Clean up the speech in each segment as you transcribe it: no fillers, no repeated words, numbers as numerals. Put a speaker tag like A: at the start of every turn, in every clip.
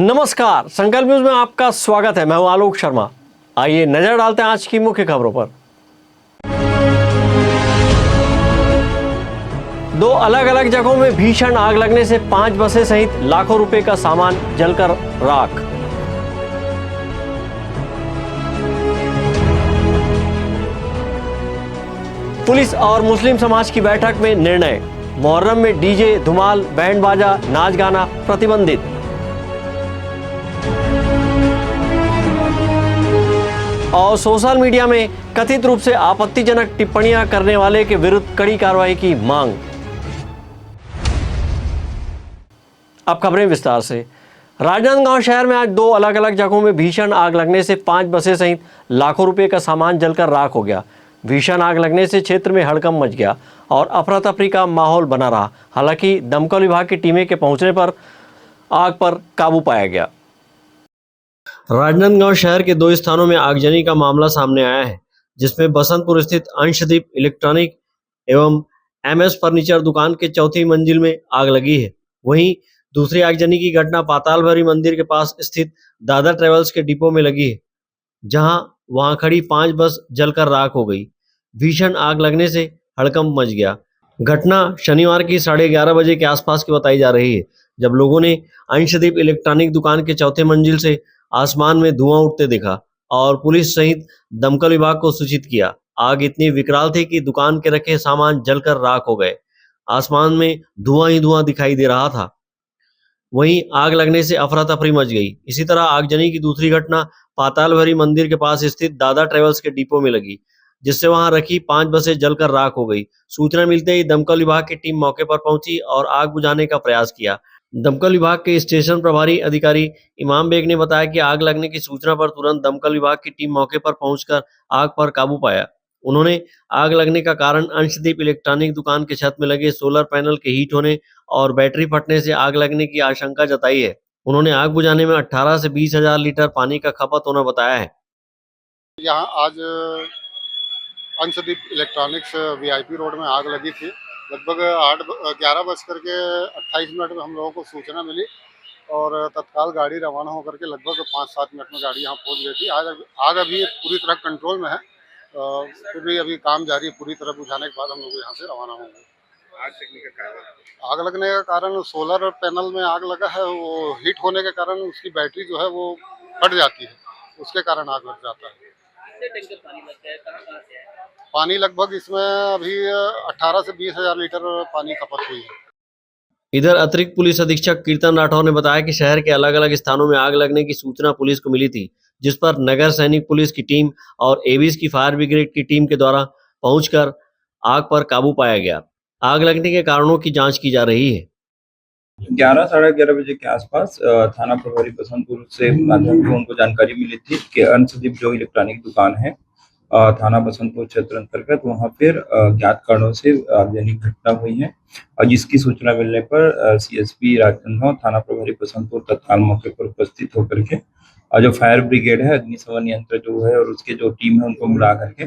A: नमस्कार, संकल्प न्यूज में आपका स्वागत है। मैं हूं आलोक शर्मा। आइए नजर डालते हैं आज की मुख्य खबरों पर। दो अलग अलग जगहों में भीषण आग लगने से 5 बसें सहित लाखों रुपए का सामान जलकर राख। पुलिस और मुस्लिम समाज की बैठक में निर्णय, मुहर्रम में डीजे, धुमाल, बैंड बाजा, नाच गाना प्रतिबंधित। और सोशल मीडिया में कथित रूप से आपत्तिजनक टिप्पणियां करने वाले के विरुद्ध कड़ी कार्रवाई की मांग। अब खबरें विस्तार से। राजनांदगांव शहर में आज दो अलग अलग जगहों में भीषण आग लगने से 5 बसें सहित लाखों रुपए का सामान जलकर राख हो गया। भीषण आग लगने से क्षेत्र में हड़कंप मच गया और अफरा तफरी का माहौल बना रहा। हालांकि दमकल विभाग की टीमें के पहुंचने पर आग पर काबू पाया गया। राजनांदगांव शहर के 2 स्थानों में आगजनी का मामला सामने आया है, जिसमें बसंतपुर स्थित अंशदीप इलेक्ट्रॉनिक एवं एमएस फर्नीचर दुकान के 4थी मंजिल में आग लगी है। वहीं दूसरी आगजनी की घटना पाताल भैरव मंदिर के पास स्थित दादर ट्रेवल्स के डिपो में लगी है, जहां वहां खड़ी 5 बस जलकर राख हो गई। भीषण आग लगने से हड़कंप मच गया। घटना शनिवार की 11:30 बजे के आसपास की बताई जा रही है, जब लोगों ने अंशदीप इलेक्ट्रॉनिक दुकान के 4थे मंजिल से आसमान में धुआं उठते देखा और पुलिस सहित दमकल विभाग को सूचित किया। आग इतनी विकराल थी कि दुकान के रखे सामान जलकर राख हो गए। आसमान में धुआं ही धुआं दिखाई दे रहा था। वहीं आग लगने से अफरा तफरी मच गई। इसी तरह आगजनी की दूसरी घटना पाताल भैरव मंदिर के पास स्थित दादा ट्रेवल्स के डिपो में लगी, जिससे वहां रखी 5 बसें जलकर राख हो गई। सूचना मिलते ही दमकल विभाग की टीम मौके पर पहुंची और आग बुझाने का प्रयास किया। दमकल विभाग के स्टेशन प्रभारी अधिकारी इमाम बेग ने बताया कि आग लगने की सूचना पर तुरंत दमकल विभाग की टीम मौके पर पहुंचकर आग पर काबू पाया। उन्होंने आग लगने का कारण अंशदीप इलेक्ट्रॉनिक दुकान के छत में लगे सोलर पैनल के हीट होने और बैटरी फटने से आग लगने की आशंका जताई है। उन्होंने आग बुझाने में 18 से 20 हजार लीटर पानी का खपत होना बताया है।
B: यहाँ आज अंशदीप इलेक्ट्रॉनिक्स वीआईपी रोड में आग लगी थी। लगभग 11:28 में हम लोगों को सूचना मिली और तत्काल गाड़ी रवाना होकर के लगभग 5-7 मिनट में गाड़ी यहाँ पहुँच गई थी। आग अभी पूरी तरह कंट्रोल में है, फिर भी अभी काम जारी है। पूरी तरह बुझाने के बाद हम लोग यहाँ से रवाना होंगे। आग लगने का कारण सोलर पैनल में आग लगा है। वो हीट होने के कारण उसकी बैटरी जो है वो फट जाती है, उसके कारण आग लग जाता है। पानी लगभग इसमें अभी 18 से 20 हजार लीटर पानी खपत हुई है।
A: इधर अतिरिक्त पुलिस अधीक्षक कीर्तन राठौर ने बताया कि शहर के अलग अलग स्थानों में आग लगने की सूचना पुलिस को मिली थी, जिस पर नगर सैनिक पुलिस की टीम और एवीज की फायर ब्रिगेड की टीम के द्वारा पहुंचकर आग पर काबू पाया गया। आग लगने के कारणों की जांच की जा रही है।
C: 11 साढ़े 11 बजे के आसपास थाना प्रभारी बसंतपुर से माध्यम से उनको जानकारी मिली थी कि अंशदीप जो इलेक्ट्रॉनिक दुकान है थाना बसंतपुर क्षेत्र अंतर्गत, वहां पर ज्ञात कारणों से आगजनी घटना हुई है। और जिसकी सूचना मिलने पर सीएसपी राजनांदगांव, थाना प्रभारी बसंतपुर तत्काल मौके पर उपस्थित होकर के और जो फायर ब्रिगेड है, अग्निशमन यंत्र जो है और उसके जो टीम है, उनको मिला करके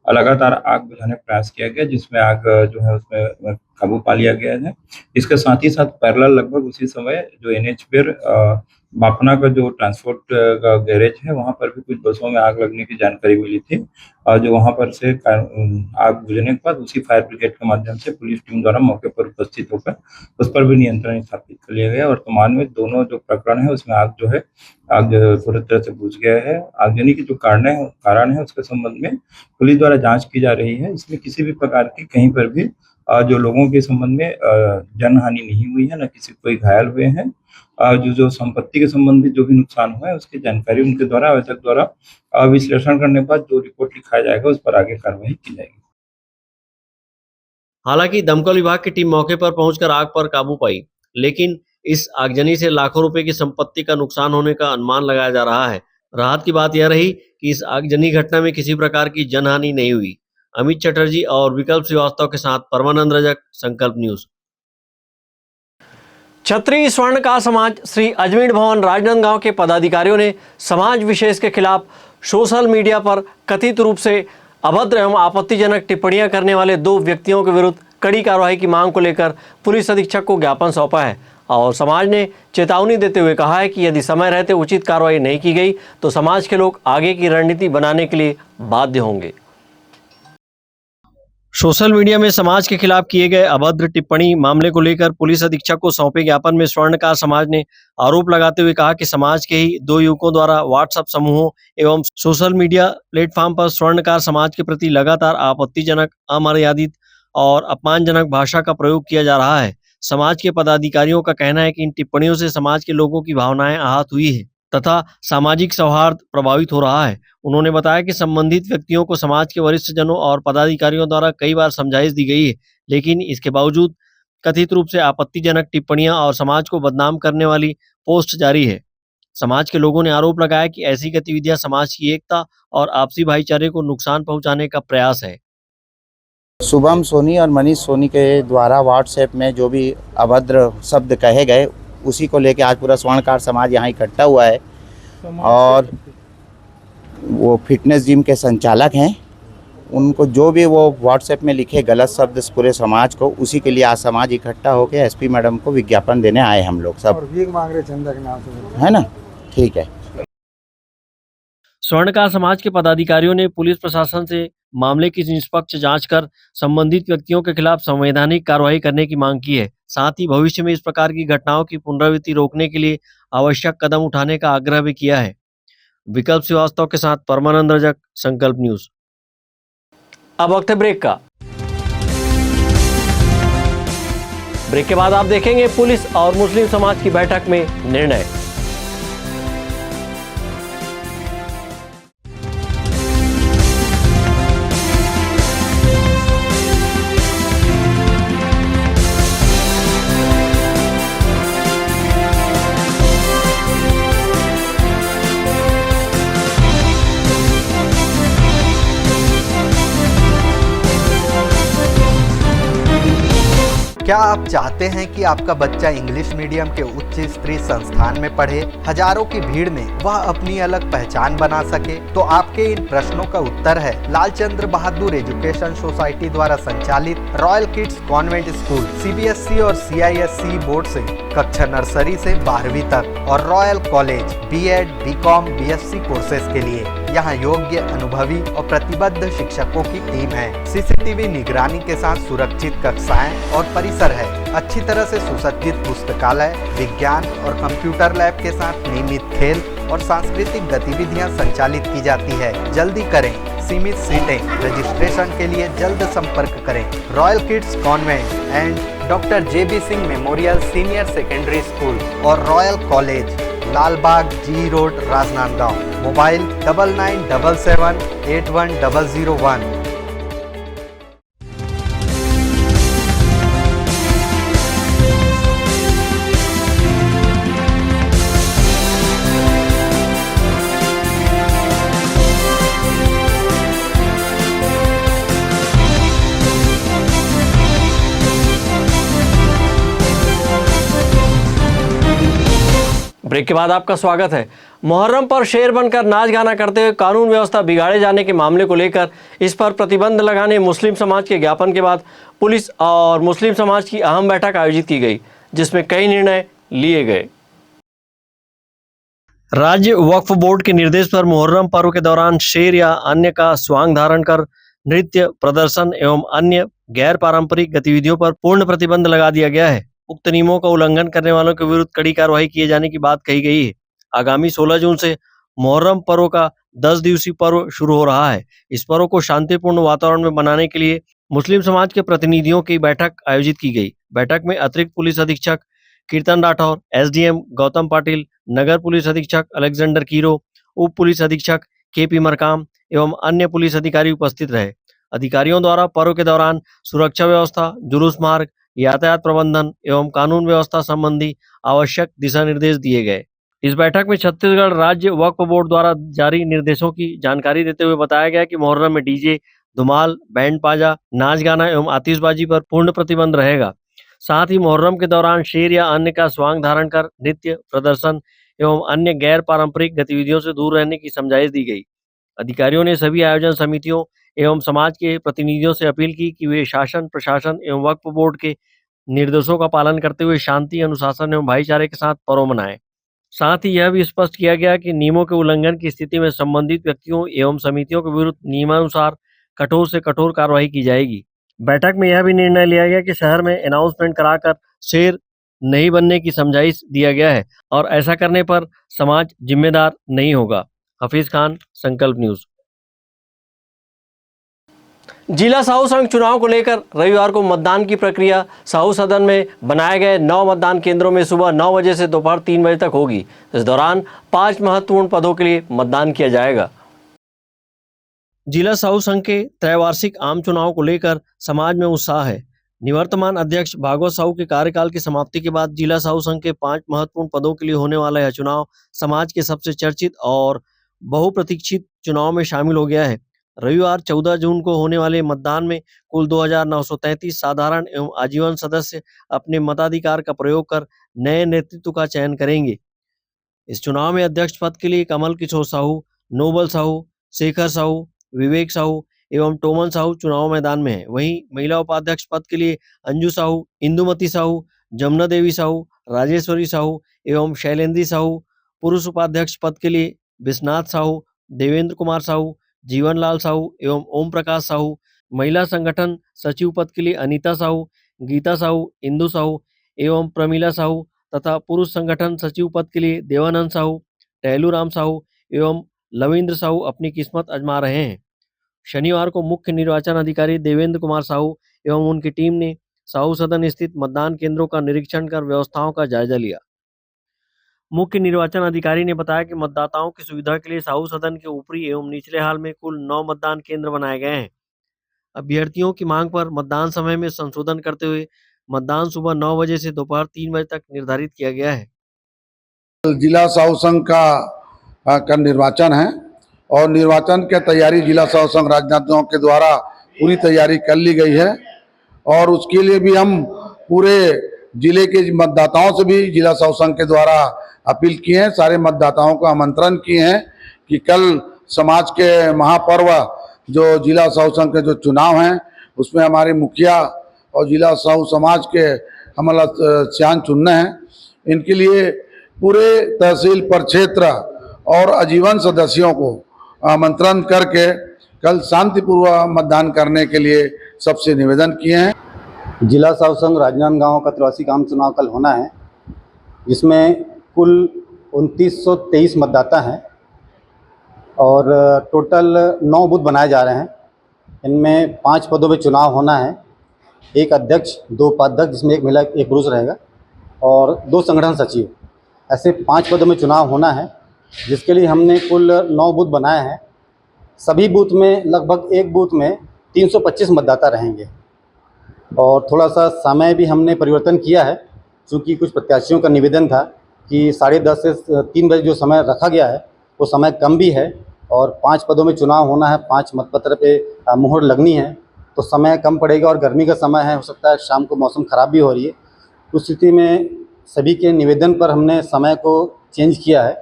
C: लगातार आग बुझाने का प्रयास किया गया, जिसमें आग जो है उसमें काबू पा लिया गया है। इसके साथ ही साथ पैरेलल लगभग उसी समय जो एनएच पर बापना का जो ट्रांसपोर्ट का गैरेज है, वहां पर भी कुछ बसों में आग लगने की जानकारी मिली थी और जो वहां पर से आग बुझने के बाद उसी फायर ब्रिगेड के माध्यम से पुलिस टीम द्वारा मौके पर उपस्थित होकर उस पर भी नियंत्रण स्थापित कर लिया गया। वर्तमान में दोनों जो प्रकरण है उसमें आग पूरी तरह से बुझ गया है। आगजनी के जो कारण है उसके संबंध में पुलिस द्वारा जांच की जा रही है। इसमें किसी भी प्रकार की कहीं पर भी जो लोगों के संबंध में जनहानि नहीं हुई है, न किसी कोई घायल हुए हैं। जो संपत्ति के संबंधित जो भी नुकसान हुआ है उसकी जानकारी उनके द्वारा आवेदक द्वारा विश्लेषण करने के बाद जो रिपोर्ट लिखाया जाएगा उस पर आगे कार्रवाई की जाएगी।
A: हालांकि दमकल विभाग की टीम मौके पर पहुंचकर आग पर काबू पाई, लेकिन इस आगजनी से लाखों रुपए की संपत्ति का नुकसान होने का अनुमान लगाया जा रहा है। राहत की बात यह रही कि इस आगजनी घटना में किसी प्रकार की जनहानि नहीं हुई। अमित चटर्जी और विकल्प श्रीवास्तव के साथ परमानंद रजक, संकल्प न्यूज। क्षत्रिय स्वर्णकार समाज श्री अजमेर भवन राजनांदगांव के पदाधिकारियों ने समाज विशेष के खिलाफ सोशल मीडिया पर कथित रूप से अभद्र एवं आपत्तिजनक टिप्पणियां करने वाले 2 व्यक्तियों के विरुद्ध कड़ी कार्रवाई की मांग को लेकर पुलिस अधीक्षक को ज्ञापन सौंपा है। और समाज ने चेतावनी देते हुए कहा है कि यदि समय रहते उचित कार्रवाई नहीं की गई तो समाज के लोग आगे की रणनीति बनाने के लिए बाध्य होंगे। सोशल मीडिया में समाज के खिलाफ किए गए अभद्र टिप्पणी मामले को लेकर पुलिस अधीक्षक को सौंपे ज्ञापन में स्वर्णकार समाज ने आरोप लगाते हुए कहा कि समाज के ही 2 युवकों द्वारा व्हाट्सएप समूहों एवं सोशल मीडिया प्लेटफॉर्म पर स्वर्णकार समाज के प्रति लगातार आपत्तिजनक, अमर्यादित और अपमानजनक भाषा का प्रयोग किया जा रहा है। समाज के पदाधिकारियों का कहना है कि इन टिप्पणियों से समाज के लोगों की भावनाएं आहत हुई है तथा सामाजिक सौहार्द प्रभावित हो रहा है। उन्होंने बताया कि संबंधित व्यक्तियों को समाज के वरिष्ठ जनों और पदाधिकारियों द्वारा कई बार समझाइश दी गई है, लेकिन इसके बावजूद कथित रूप से आपत्तिजनक टिप्पणियां और समाज को बदनाम करने वाली पोस्ट जारी है। समाज के लोगों ने आरोप लगाया कि ऐसी गतिविधियां समाज की एकता और आपसी भाईचारे को नुकसान पहुंचाने का प्रयास है।
D: शुभम सोनी और मनीष सोनी के द्वारा व्हाट्सएप में जो भी अभद्र शब्द कहे गए, उसी को लेकर आज पूरा स्वर्णकार समाज यहाँ इकट्ठा हुआ है और वो फिटनेस जिम के संचालक हैं। उनको जो भी वो व्हाट्सएप में लिखे गलत शब्द पूरे समाज को, उसी के लिए आज समाज इकट्ठा होकर एसपी मैडम को विज्ञापन देने आए हम लोग सब।
E: और भीख मांग रहे चंदा के नाम से,
D: है ना? ठीक है।
A: स्वर्णकार समाज के पदाधिकारियों ने पुलिस प्रशासन से मामले की निष्पक्ष जांच कर संबंधित व्यक्तियों के खिलाफ संवैधानिक कार्रवाई करने की मांग की है। साथ ही भविष्य में इस प्रकार की घटनाओं की पुनरावृत्ति रोकने के लिए आवश्यक कदम उठाने का आग्रह भी किया है। विकल्प श्रीवास्तव के साथ परमानंद रजक, संकल्प न्यूज। अब वक्त है ब्रेक का। ब्रेक के बाद आप देखेंगे पुलिस और मुस्लिम समाज की बैठक में निर्णय।
F: क्या आप चाहते हैं कि आपका बच्चा इंग्लिश मीडियम के उच्च स्तरीय संस्थान में पढ़े, हजारों की भीड़ में वह अपनी अलग पहचान बना सके? तो आपके इन प्रश्नों का उत्तर है लालचंद्र बहादुर एजुकेशन सोसाइटी द्वारा संचालित Royal Kids Convent School. CBSE और सीआईएससी बोर्ड से कक्षा नर्सरी से 12वीं तक और Royal College BEd, BCom, BSc courses के लिए यहाँ योग्य, अनुभवी और प्रतिबद्ध शिक्षकों की टीम है। सीसीटीवी निगरानी के साथ सुरक्षित कक्षाएं और परिसर है। अच्छी तरह से सुसज्जित पुस्तकालय, विज्ञान और कंप्यूटर लैब के साथ नियमित खेल और सांस्कृतिक गतिविधियां संचालित की जाती है। जल्दी करें, सीमित सीटें। रजिस्ट्रेशन के लिए जल्द संपर्क करें। Royal Kids Convent and doctor JB Singh Memorial Senior Secondary School और Royal college, Lalbagh G Road, Rajnandgaon. Mobile 9977 810001।
A: Break के बाद आपका स्वागत है। मुहर्रम पर शेर बनकर नाच गाना करते हुए कानून व्यवस्था बिगाड़े जाने के मामले को लेकर इस पर प्रतिबंध लगाने मुस्लिम समाज के ज्ञापन के बाद पुलिस और मुस्लिम समाज की अहम बैठक आयोजित की गई, जिसमें कई निर्णय लिए गए। राज्य वक्फ बोर्ड के निर्देश पर मुहर्रम पर्व के दौरान शेर या अन्य का स्वांग धारण कर नृत्य प्रदर्शन एवं अन्य गैर पारंपरिक गतिविधियों पर पूर्ण प्रतिबंध लगा दिया गया है। उक्त नियमों का उल्लंघन करने वालों के विरुद्ध कड़ी कार्रवाई किए जाने की बात कही गई है। आगामी 16 जून से मुहर्रम पर्व का 10 दिवसीय पर्व शुरू हो रहा है। इस पर्व को शांतिपूर्ण वातावरण में मनाने के लिए मुस्लिम समाज के प्रतिनिधियों की बैठक आयोजित की गई। बैठक में अतिरिक्त पुलिस अधीक्षक कीर्तन राठौर, SDM गौतम पाटिल, नगर पुलिस अधीक्षक अलेक्जेंडर कीरो, उप पुलिस अधीक्षक KP मरकाम एवं अन्य पुलिस अधिकारी उपस्थित रहे। अधिकारियों द्वारा पर्व के दौरान सुरक्षा व्यवस्था, जुलूस मार्ग, यातायात प्रबंधन एवं कानून व्यवस्था संबंधी आवश्यक दिशा निर्देश दिए गए। इस बैठक में छत्तीसगढ़ राज्य वक्फ बोर्ड द्वारा जारी निर्देशों की जानकारी देते हुए बताया गया कि मुहर्रम में डीजे, धुमाल, बैंड बाजा, नाच गाना एवं आतिशबाजी पर पूर्ण प्रतिबंध रहेगा। साथ ही मुहर्रम के दौरान शेर या अन्य का स्वांग धारण कर नृत्य प्रदर्शन एवं अन्य गैर पारंपरिक गतिविधियों से दूर रहने की समझाइश दी गई। अधिकारियों ने सभी आयोजन समितियों एवं समाज के प्रतिनिधियों से अपील की कि वे शासन, प्रशासन एवं वक्फ बोर्ड के निर्देशों का पालन करते हुए शांति, अनुशासन एवं भाईचारे के साथ पर्व मनाएं। साथ ही यह भी स्पष्ट किया गया कि नियमों के उल्लंघन की स्थिति में संबंधित व्यक्तियों एवं समितियों के विरुद्ध नियमानुसार कठोर से कठोर कार्रवाई की जाएगी। बैठक में यह भी निर्णय लिया गया कि शहर में अनाउंसमेंट कराकर शेर नहीं बनने की समझाइश दिया गया है और ऐसा करने पर समाज जिम्मेदार नहीं होगा। हफीज खान, संकल्प न्यूज। जिला साहू संघ चुनाव को लेकर रविवार को मतदान की प्रक्रिया साहू सदन में बनाए गए 9 मतदान केंद्रों में सुबह 9 बजे से दोपहर 3 बजे तक होगी। इस दौरान 5 महत्वपूर्ण पदों के लिए मतदान किया जाएगा। जिला साहू संघ के त्रैवार्षिक आम चुनाव को लेकर समाज में उत्साह है। निवर्तमान अध्यक्ष भागवत साहू के कार्यकाल की समाप्ति के बाद जिला साहू संघ के 5 महत्वपूर्ण पदों के लिए होने वाला यह चुनाव समाज के सबसे चर्चित और बहुप्रतीक्षित चुनाव में शामिल हो गया है। रविवार 14 जून को होने वाले मतदान में कुल 2933 साधारण एवं आजीवन सदस्य अपने मताधिकार का प्रयोग कर नए नेतृत्व का चयन करेंगे। इस चुनाव में अध्यक्ष पद के लिए कमल किशोर साहू, नोबल साहू, शेखर साहू, विवेक साहू एवं टोमन साहू चुनाव मैदान में है। वहीं महिला उपाध्यक्ष पद के लिए अंजू साहू, इंदुमती साहू, जमुना देवी साहू, राजेश्वरी साहू एवं शैलेंद्री साहू। पुरुष उपाध्यक्ष पद के लिए विश्वनाथ साहू, देवेंद्र कुमार साहू, जीवनलाल साहू एवं ओम प्रकाश साहू। महिला संगठन सचिव पद के लिए अनीता साहू, गीता साहू, इंदु साहू एवं प्रमीला साहू तथा पुरुष संगठन सचिव पद के लिए देवानंद साहू, टहलू राम साहू एवं लविंद्र साहू अपनी किस्मत आजमा रहे हैं। शनिवार को मुख्य निर्वाचन अधिकारी देवेंद्र कुमार साहू एवं उनकी टीम ने साहू सदन स्थित मतदान केंद्रों का निरीक्षण कर व्यवस्थाओं का जायजा लिया। मुख्य निर्वाचन अधिकारी ने बताया कि मतदाताओं की सुविधा के लिए साहू सदन के ऊपरी एवं निचले हाल में कुल 9 मतदान केंद्र बनाए गए हैं। अभ्यर्थियों की मांग पर मतदान समय में संशोधन करते हुए मतदान सुबह 9 बजे से दोपहर 3 बजे तक निर्धारित किया गया है।
G: जिला साहू संघ का निर्वाचन है और निर्वाचन की तैयारी जिला साहू संघ राजनांदगांव के द्वारा पूरी तैयारी कर ली गई है और उसके लिए भी हम पूरे जिले के मतदाताओं से भी जिला साहू संघ के द्वारा अपील किए हैं। सारे मतदाताओं को आमंत्रण किए हैं कि कल समाज के महापर्व जो जिला साहू संघ के जो चुनाव हैं उसमें हमारे मुखिया और जिला साहू समाज के हमारा सियान चुनने हैं। इनके लिए पूरे तहसील प्रक्षेत्र और आजीवन सदस्यों को आमंत्रण करके कल शांतिपूर्वक मतदान करने के लिए सबसे निवेदन किए हैं।
H: जिला साहू संघ राजनांदगांव का त्रैवार्षिक आम चुनाव कल होना है, जिसमें कुल 2923 मतदाता हैं और टोटल 9 बूथ बनाए जा रहे हैं। इनमें 5 पदों पे चुनाव होना है, एक अध्यक्ष, 2 उपाध्यक्ष जिसमें एक महिला एक पुरुष रहेगा और 2 संगठन सचिव, ऐसे 5 पदों में चुनाव होना है, जिसके लिए हमने कुल 9 बूथ बनाए हैं। सभी बूथ में लगभग एक बूथ में 325 मतदाता रहेंगे और थोड़ा सा समय भी हमने परिवर्तन किया है, क्योंकि कुछ प्रत्याशियों का निवेदन था कि 10:30 से 3 बजे जो समय रखा गया है वो समय कम भी है और 5 पदों में चुनाव होना है, 5 मतपत्र पे मुहर लगनी है, तो समय कम पड़ेगा और गर्मी का समय है, हो सकता है शाम को मौसम ख़राब भी हो रही है। उस स्थिति में सभी के निवेदन पर हमने समय को चेंज किया है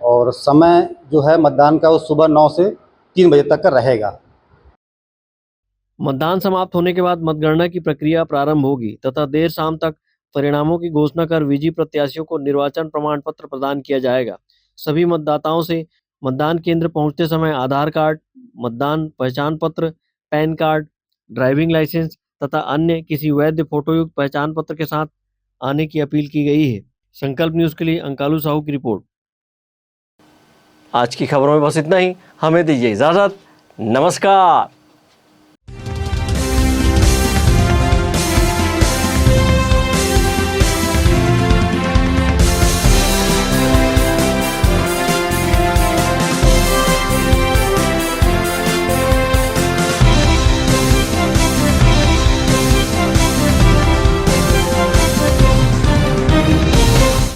H: और समय जो है मतदान का वो सुबह 9 से 3 बजे तक का रहेगा।
A: मतदान समाप्त होने के बाद मतगणना की प्रक्रिया प्रारंभ होगी तथा देर शाम तक परिणामों की घोषणा कर विजयी प्रत्याशियों को निर्वाचन प्रमाण पत्र प्रदान किया जाएगा। सभी मतदाताओं से मतदान केंद्र पहुंचते समय आधार कार्ड, मतदान पहचान पत्र, पैन कार्ड, ड्राइविंग लाइसेंस तथा अन्य किसी वैध फोटोयुक्त पहचान पत्र के साथ आने की अपील की गई है। संकल्प न्यूज के लिए अंकालू साहू की रिपोर्ट। आज की खबरों में बस इतना ही। हमें दीजिए इजाजत। नमस्कार।